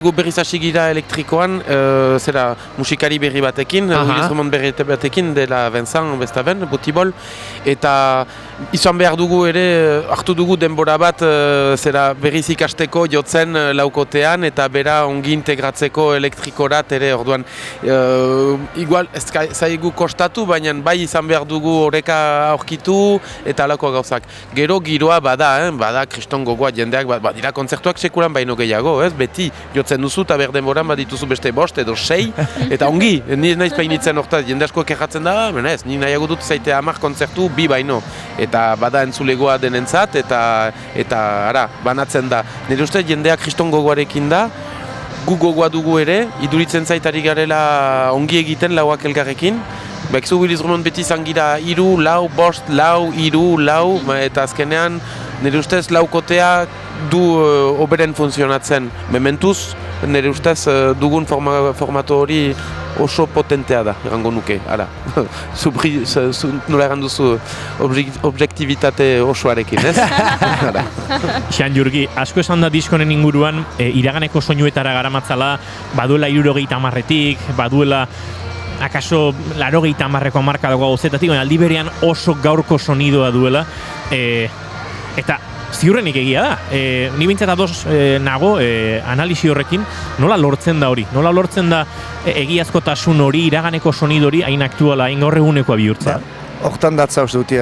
Gu berriz hasi gira elektrikoan, zera musikari berri batekin, instrument berri batekin, dela Vincent Bestaven, Butibol, eta izan behar dugu ere, hartu dugu denbora bat, zera berriz ikasteko jotzen laukotean, eta bera ongi integratzeko elektrikorat ere, orduan, igual ez zaigu kostatu, baina bai izan behar dugu oreka aurkitu, eta alako gauzak. Gero giroa bada kriston gogoa jendeak, dira kontzertuak sekulan baino gehiago, ez, beti jotzen duzu eta behar denboran badituzu beste 5 edo 6 eta ongi, ni naiz painitzen hortaz, jende asko kejatzen da, ez, ni nahiago dut zaite 10 kontzertu, 2 baino, eta bada entzulegoa denentzat, eta ara, banatzen da. Nire uste jendeak kriston gogoarekin da, gu gogoa dugu ere, iduritzen zaitari garela ongi egiten lauak elgarrekin, Bekzu Willis Drummond beti izan gira 3, 4, 5, 4, 3, 4, eta azkenean nire ustez laukotea du oberen funtzionatzen. Mementuz, nire ustez dugun formato hori oso potentea da, errango nuke, ara. Nola erran duzu objektibitate osoarekin, ez? Xan Jurgi, asko esan da diskonen inguruan, iraganeko soinuetara garamatzala, baduela 70-etik, baduela akaso 80-ko marka dago gauzetatik, aldi berean oso gaurko sonidoa duela, eta ziurrenik egia da. Ni bintzat ados nago analisi horrekin, nola lortzen da hori? Nola lortzen da egiazkotasun hori, iraganeko sonido hori, hain aktuala, hain gaur egunekoa bihurtzea? Hortan datza uste dut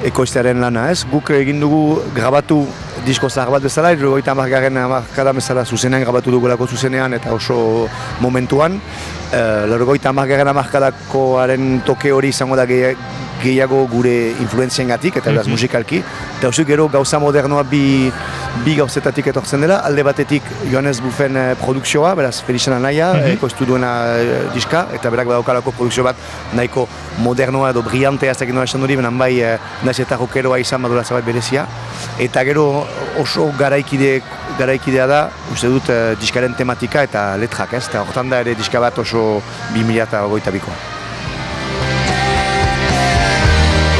ekoiztearen lana, ez? Guk egin dugu grabatu disko zahar bat bezala, 70-garren hamarkada bezala zuzenean grabatu dugulako zuzenean eta oso momentuan. 70-garren hamarkadakoaren toke hori izango da gehiago gure influentziengatik eta beraz musikalki. Eta uste gero gauza modernoa bi gauzetatik etortzen dela, alde batetik Johannes Buffen produkzioa, beraz Felixen Anaia, ekoiztu duena diska, eta berak badaukalako produkzio bat nahiko modernoa edo brillantea ez dakit nola esan duri, benan bai naiz eta rokeroa izan badura zabait berezia. Eta gero oso garaikidea da, uste dut diskaren tematika eta letrak, ez? Eta hortan da ere diska bat oso 2022koa.